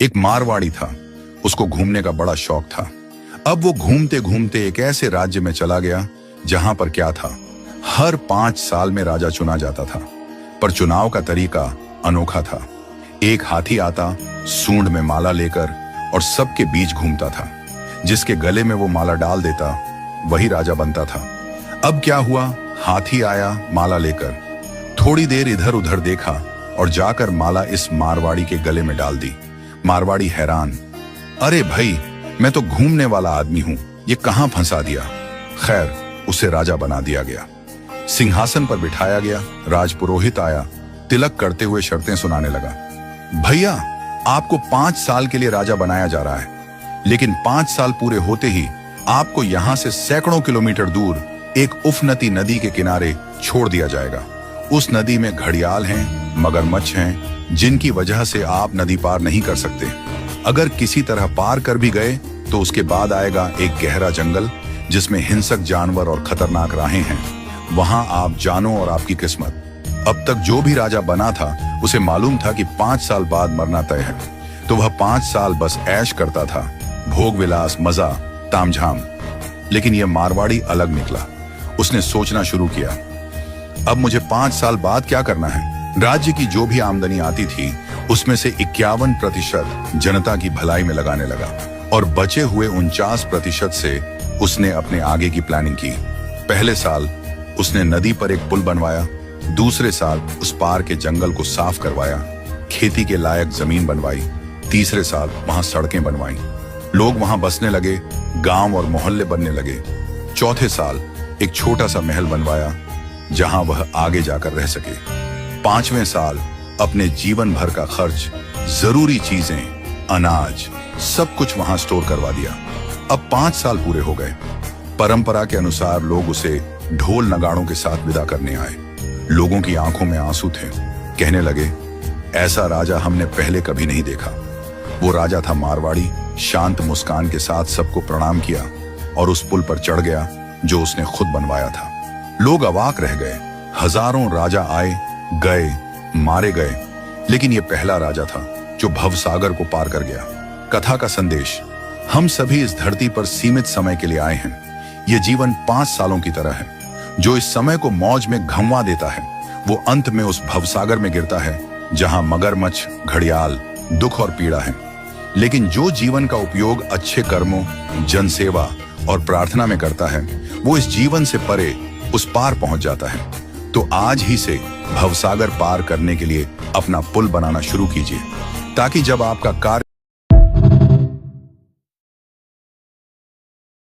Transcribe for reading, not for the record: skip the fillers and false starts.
एक मारवाड़ी था, उसको घूमने का बड़ा शौक था। अब वो घूमते घूमते एक ऐसे राज्य में चला गया जहां पर क्या था, हर 5 साल में राजा चुना जाता था, पर चुनाव का तरीका अनोखा था। एक हाथी आता सूंड में माला लेकर और सबके बीच घूमता था। जिसके गले में वो माला डाल देता वही राजा बनता था। अब क्या हुआ, हाथी आया माला लेकर, थोड़ी देर इधर उधर देखा और जाकर माला इस मारवाड़ी के गले में डाल दी। मारवाड़ी हैरान, अरे भाई, मैं तो घूमने वाला आदमी हूं, ये कहां फंसा दिया। खैर, उसे राजा बना दिया गया, सिंहासन पर बिठाया गया। राजपुरोहित आया, तिलक करते हुए शर्तें सुनाने लगा। भैया, आपको 5 साल के लिए राजा बनाया जा रहा है, लेकिन 5 साल पूरे होते ही आपको यहां से सैकड़ों किलोमीटर दूर एक उफनती नदी के किनारे छोड़ दिया जाएगा। उस नदी में घड़ियाल हैं, मगरमच्छ हैं, जिनकी वजह से आप नदी पार नहीं कर सकते। अगर किसी तरह पार कर भी गए तो उसके बाद आएगा एक गहरा जंगल जिसमें हिंसक जानवर और खतरनाक राहें हैं। वहां आप जानो और आपकी किस्मत। अब तक जो भी राजा बना था उसे मालूम था कि 5 साल बाद मरना तय है, तो वह 5 साल बस ऐश करता था, भोग विलास, मजा, तामझाम। लेकिन यह मारवाड़ी अलग निकला। उसने सोचना शुरू किया, अब मुझे 5 साल बाद क्या करना है। राज्य की जो भी आमदनी आती थी उसमें से 51% जनता की भलाई में लगाने लगा और बचे हुए 49% से उसने अपने आगे की प्लानिंग की। पहले साल उसने नदी पर एक पुल बनवाया, दूसरे साल उस पार के जंगल को साफ करवाया, खेती के लायक जमीन बनवाई, तीसरे साल वहां सड़कें बनवाई, लोग वहां बसने लगे, गांव और मोहल्ले बनने लगे। चौथे साल एक छोटा सा महल बनवाया जहां वह आगे जाकर रह सके। 5वें साल अपने जीवन भर का खर्च, जरूरी चीजें, अनाज, सब कुछ वहां स्टोर करवा दिया। अब 5 साल पूरे हो गए। परंपरा के अनुसार लोग उसे ढोल नगाड़ों के साथ विदा करने आए। लोगों की आंखों में आंसू थे। कहने लगे, ऐसा राजा हमने पहले कभी नहीं देखा। वो राजा था मारवाड़ी, शांत मुस्कान के साथ सबको प्रणाम किया और उस पुल पर चढ़ गया जो उसने खुद बनवाया था। लोग अवाक रह गए। हजारों राजा आए गए, मारे गए, लेकिन यह पहला राजा था जो भवसागर को पार कर गया। कथा का संदेश, हम सभी इस धरती पर सीमित समय के लिए आए हैं। यह जीवन 5 सालों की तरह है। जो इस समय को मौज में घमवा देता है वो अंत में उस भवसागर में गिरता है जहां मगरमच्छ, घड़ियाल, दुख और पीड़ा है। लेकिन जो जीवन का उपयोग अच्छे कर्मों, जनसेवा और प्रार्थना में करता है वो इस जीवन से परे उस पार पहुंच जाता है। तो आज ही से भवसागर पार करने के लिए अपना पुल बनाना शुरू कीजिए, ताकि जब आपका कार्य